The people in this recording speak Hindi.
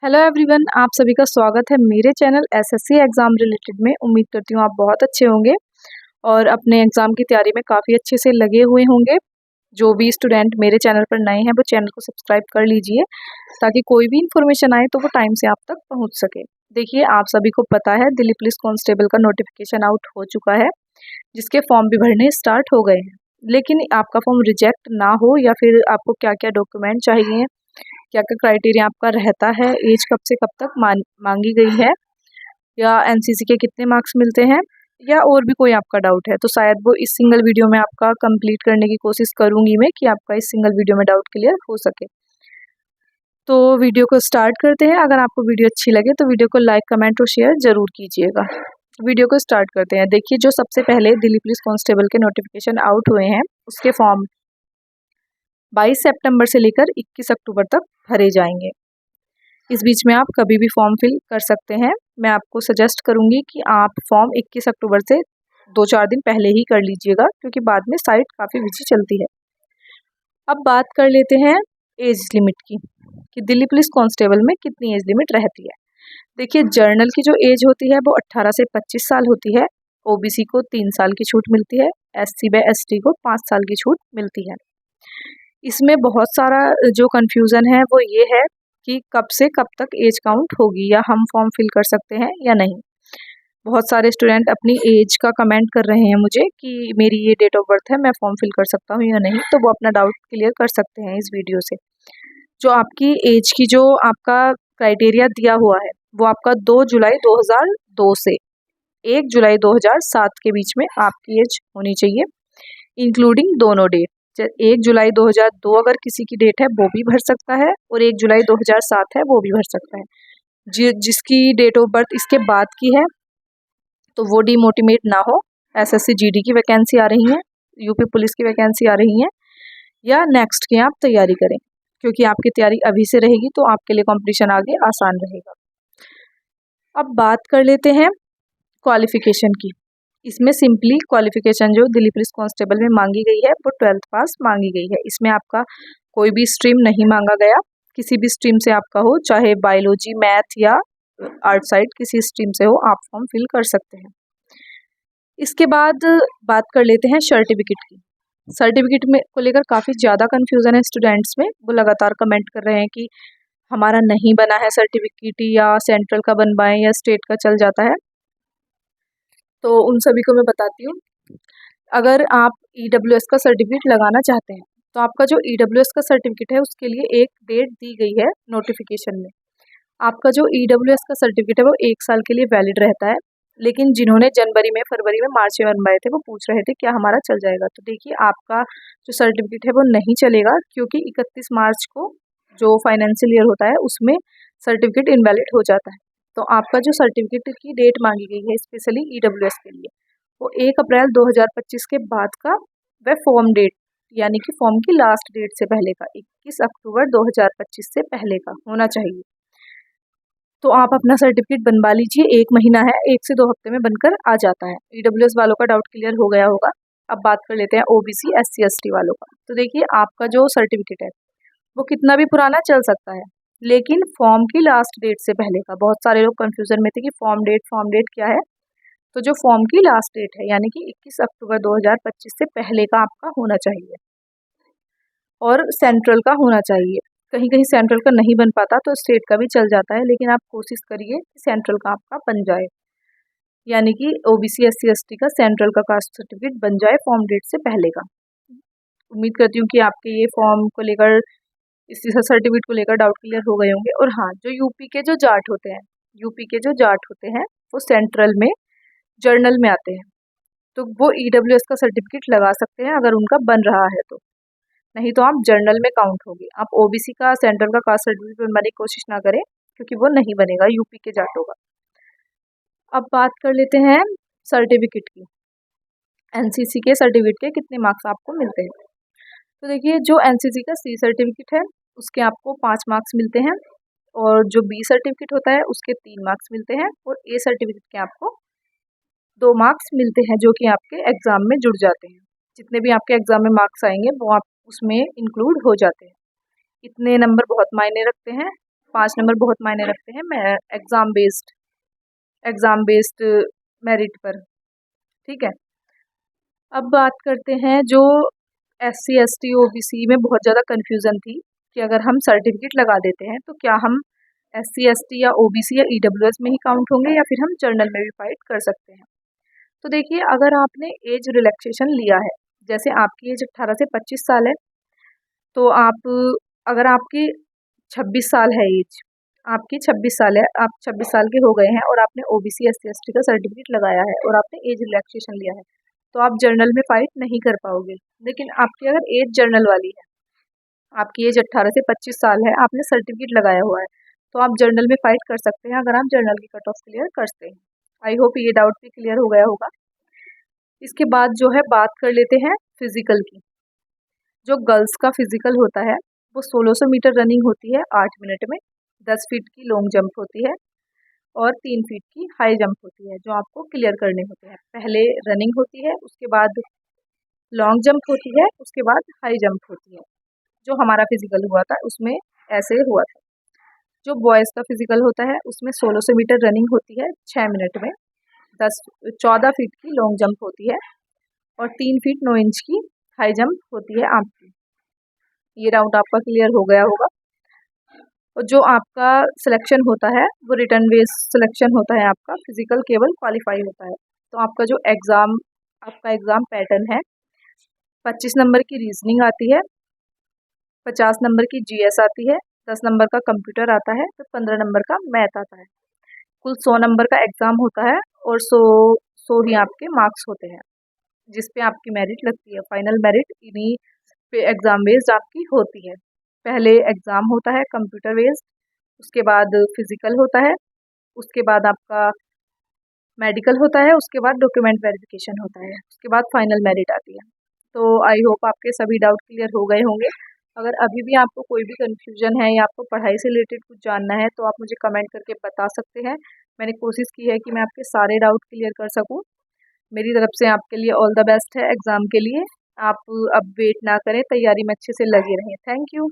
हेलो एवरीवन, आप सभी का स्वागत है मेरे चैनल एसएससी एग्ज़ाम रिलेटेड में। उम्मीद करती हूँ आप बहुत अच्छे होंगे और अपने एग्ज़ाम की तैयारी में काफ़ी अच्छे से लगे हुए होंगे। जो भी स्टूडेंट मेरे चैनल पर नए हैं वो चैनल को सब्सक्राइब कर लीजिए ताकि कोई भी इन्फॉर्मेशन आए तो वो टाइम से आप तक पहुँच सके। देखिए, आप सभी को पता है दिल्ली पुलिस कांस्टेबल का नोटिफिकेशन आउट हो चुका है, जिसके फॉर्म भी भरने स्टार्ट हो गए हैं। लेकिन आपका फॉर्म रिजेक्ट ना हो या फिर आपको क्या क्या डॉक्यूमेंट चाहिए, क्या क्या क्राइटेरिया आपका रहता है, एज कब से कब तक मांगी गई है, या एनसीसी के कितने मार्क्स मिलते हैं, या और भी कोई आपका डाउट है तो शायद वो इस सिंगल वीडियो में आपका कंप्लीट करने की कोशिश करूंगी मैं कि आपका इस सिंगल वीडियो में डाउट क्लियर हो सके। तो वीडियो को स्टार्ट करते हैं। अगर आपको वीडियो अच्छी लगे तो वीडियो को लाइक, कमेंट और शेयर ज़रूर कीजिएगा। वीडियो को स्टार्ट करते हैं। देखिए, जो सबसे पहले दिल्ली पुलिस कांस्टेबल के नोटिफिकेशन आउट हुए हैं उसके फॉर्म 22 सितंबर से लेकर 21 अक्टूबर तक भरे जाएंगे। इस बीच में आप कभी भी फॉर्म फिल कर सकते हैं। मैं आपको सजेस्ट करूंगी कि आप फॉर्म 21 अक्टूबर से 2-4 दिन पहले ही कर लीजिएगा, क्योंकि बाद में साइट काफ़ी बिजी चलती है। अब बात कर लेते हैं एज लिमिट की कि दिल्ली पुलिस कांस्टेबल में कितनी एज लिमिट रहती है। देखिए, जर्नल की जो एज होती है वो 18 से 25 साल होती है। ओबीसी को 3 साल की छूट मिलती है। एससी व एसटी को 5 साल की छूट मिलती है। इसमें बहुत सारा जो कन्फ्यूज़न है वो ये है कि कब से कब तक एज काउंट होगी, या हम फॉर्म फिल कर सकते हैं या नहीं। बहुत सारे स्टूडेंट अपनी एज का कमेंट कर रहे हैं मुझे कि मेरी ये डेट ऑफ बर्थ है, मैं फॉर्म फिल कर सकता हूँ या नहीं। तो वो अपना डाउट क्लियर कर सकते हैं इस वीडियो से। जो आपकी एज की जो आपका क्राइटेरिया दिया हुआ है वो आपका 2 जुलाई 2002 से 1 जुलाई 2007 के बीच में आपकी एज होनी चाहिए, इंक्लूडिंग दोनों डेट। 1 जुलाई 2002 अगर किसी की डेट है वो भी भर सकता है, और 1 जुलाई 2007 है वो भी भर सकता है। जिसकी डेट ऑफ बर्थ इसके बाद की है तो वो डिमोटिवेट ना हो। एसएससी जीडी की वैकेंसी आ रही है, यूपी पुलिस की वैकेंसी आ रही है, या नेक्स्ट की आप तैयारी करें, क्योंकि आपकी तैयारी अभी से रहेगी तो आपके लिए कंपटीशन आगे आसान रहेगा। अब बात कर लेते हैं क्वालिफिकेशन की। इसमें सिंपली क्वालिफिकेशन जो दिल्ली पुलिस कांस्टेबल में मांगी गई है वो 12th पास मांगी गई है। इसमें आपका कोई भी स्ट्रीम नहीं मांगा गया। किसी भी स्ट्रीम से आपका हो, चाहे बायोलॉजी, मैथ या आर्ट साइड, किसी स्ट्रीम से हो, आप फॉर्म फिल कर सकते हैं। इसके बाद बात कर लेते हैं सर्टिफिकेट की। सर्टिफिकेट में को लेकर काफ़ी ज़्यादा कन्फ्यूज़न है स्टूडेंट्स में। वो लगातार कमेंट कर रहे हैं कि हमारा नहीं बना है सर्टिफिकेट, या सेंट्रल का बनवाएं या स्टेट का चल जाता है। तो उन सभी को मैं बताती हूँ, अगर आप ईडब्ल्यूएस का सर्टिफिकेट लगाना चाहते हैं तो आपका जो ईडब्ल्यूएस का सर्टिफिकेट है उसके लिए एक डेट दी गई है नोटिफिकेशन में। आपका जो ईडब्ल्यूएस का सर्टिफिकेट है वो 1 साल के लिए वैलिड रहता है। लेकिन जिन्होंने जनवरी में, फरवरी में, मार्च में बनवाए थे वो पूछ रहे थे क्या हमारा चल जाएगा। तो देखिए, आपका जो सर्टिफिकेट है वो नहीं चलेगा, क्योंकि 31 मार्च को जो फाइनेंशियल ईयर होता है उसमें सर्टिफिकेट इनवैलिड हो जाता है। तो आपका जो सर्टिफिकेट की डेट मांगी गई है स्पेशली ईडब्ल्यूएस के लिए, वो 1 अप्रैल 2025 के बाद का व फॉर्म डेट, यानी कि फॉर्म की लास्ट डेट से पहले का 21 अक्टूबर 2025 से पहले का होना चाहिए। तो आप अपना सर्टिफिकेट बनवा लीजिए। 1 महीना है, 1 से 2 हफ्ते में बनकर आ जाता है। ईडब्ल्यूएस वालों का डाउट क्लियर हो गया होगा। अब बात कर लेते हैं ओबीसी, एससी, एसटी वालों का। तो देखिए, आपका जो सर्टिफिकेट है वो कितना भी पुराना चल सकता है, लेकिन फॉर्म की लास्ट डेट से पहले का। बहुत सारे लोग कंफ्यूजन में थे कि फॉर्म डेट क्या है। तो जो फॉर्म की लास्ट डेट है, यानी कि 21 अक्टूबर 2025 से पहले का आपका होना चाहिए, और सेंट्रल का होना चाहिए। कहीं कहीं सेंट्रल का नहीं बन पाता तो स्टेट का भी चल जाता है, लेकिन आप कोशिश करिए कि सेंट्रल का आपका बन जाए, यानी कि ओबीसी, एससी, एसटी का सेंट्रल का कास्ट सर्टिफिकेट बन जाए फॉर्म डेट से पहले का। उम्मीद करती हूँ कि आपके ये फॉर्म को लेकर, इस सर्टिफिकेट को लेकर डाउट क्लियर हो गए होंगे। और हाँ, जो यूपी के जो जाट होते हैं, वो सेंट्रल में जर्नल में आते हैं, तो वो ईडब्ल्यूएस का सर्टिफिकेट लगा सकते हैं अगर उनका बन रहा है तो। नहीं तो आप जर्नल में काउंट होगी। आप ओबीसी का, सेंट्रल का कास्ट सर्टिफिकेट बनवाने की कोशिश ना करें, क्योंकि वो नहीं बनेगा यूपी के जाटों का। अब बात कर लेते हैं सर्टिफिकेट की। एनसीसी के सर्टिफिकेट के कितने मार्क्स आपको मिलते हैं। तो देखिए, जो एनसीसी का सी सर्टिफिकेट है उसके आपको 5 मार्क्स मिलते हैं, और जो बी सर्टिफिकेट होता है उसके 3 मार्क्स मिलते हैं, और ए सर्टिफिकेट के आपको 2 मार्क्स मिलते हैं, जो कि आपके एग्ज़ाम में जुड़ जाते हैं। जितने भी आपके एग्ज़ाम में मार्क्स आएंगे वो आप उसमें इंक्लूड हो जाते हैं। इतने नंबर बहुत मायने रखते हैं। 5 नंबर बहुत मायने रखते हैं मैं एग्ज़ाम बेस्ड मेरिट पर। ठीक है, अब बात करते हैं जो SC ST OBC में बहुत ज़्यादा कन्फ्यूज़न थी कि अगर हम सर्टिफिकेट लगा देते हैं तो क्या हम SC ST या OBC या EWS में ही काउंट होंगे या फिर हम जनरल में भी फाइट कर सकते हैं। तो देखिए, अगर आपने एज रिलैक्सेशन लिया है, जैसे आपकी एज 18 से 25 साल है, तो अगर आपकी 26 साल है एज, आपकी 26 साल है, आप 26 साल के हो गए हैं और आपने OBC SC ST का सर्टिफिकेट लगाया है और आपने एज रिलैक्सेशन लिया है, तो आप जर्नल में फ़ाइट नहीं कर पाओगे। लेकिन आपकी अगर एज जर्नल वाली है, आपकी एज 18 से 25 साल है, आपने सर्टिफिकेट लगाया हुआ है, तो आप जर्नल में फ़ाइट कर सकते हैं अगर आप जर्नल की कट ऑफ क्लियर करते हैं। आई होप ये डाउट भी क्लियर हो गया होगा। इसके बाद जो है बात कर लेते हैं फिज़िकल की। जो गर्ल्स का फिज़िकल होता है वो 1600 मीटर रनिंग होती है 8 मिनट में, 10 फीट की लॉन्ग जंप होती है और 3 फीट की हाई जंप होती है जो आपको क्लियर करने होते हैं। पहले रनिंग होती है, उसके बाद लॉन्ग जंप होती है, उसके बाद हाई जंप होती है। जो हमारा फिज़िकल हुआ था उसमें ऐसे हुआ था। जो बॉयज़ का फिज़िकल होता है उसमें 1600 मीटर रनिंग होती है 6 मिनट में, 14 फीट की लॉन्ग जंप होती है और 3 फीट 9 इंच की हाई जंप होती है आपकी। ये राउंड आपका क्लियर हो गया होगा। और जो आपका सिलेक्शन होता है वो रिटर्न बेस्ड सिलेक्शन होता है, आपका फिज़िकल केवल क्वालिफाई होता है। तो आपका जो आपका एग्ज़ाम पैटर्न है, 25 नंबर की रीजनिंग आती है, 50 नंबर की GS आती है, 10 नंबर का कंप्यूटर आता है, तो 15 नंबर का मैथ आता है। कुल 100 नंबर का एग्ज़ाम होता है और 100 ही आपके मार्क्स होते हैं जिस पे आपकी मेरिट लगती है। फाइनल मेरिट इन्हीं पे एग्ज़ाम बेस्ड आपकी होती है। पहले एग्ज़ाम होता है कंप्यूटर बेस्ड, उसके बाद फिज़िकल होता है, उसके बाद आपका मेडिकल होता है, उसके बाद डॉक्यूमेंट वेरिफिकेशन होता है, उसके बाद फाइनल मेरिट आती है। तो आई होप आपके सभी डाउट क्लियर हो गए होंगे। अगर अभी भी आपको कोई भी कन्फ्यूजन है या आपको पढ़ाई से रिलेटेड कुछ जानना है तो आप मुझे कमेंट करके बता सकते हैं। मैंने कोशिश की है कि मैं आपके सारे डाउट क्लियर कर सकूँ। मेरी तरफ से आपके लिए ऑल द बेस्ट है एग्ज़ाम के लिए। आप अब वेट ना करें, तैयारी में अच्छे से लगे रहें। Thank you.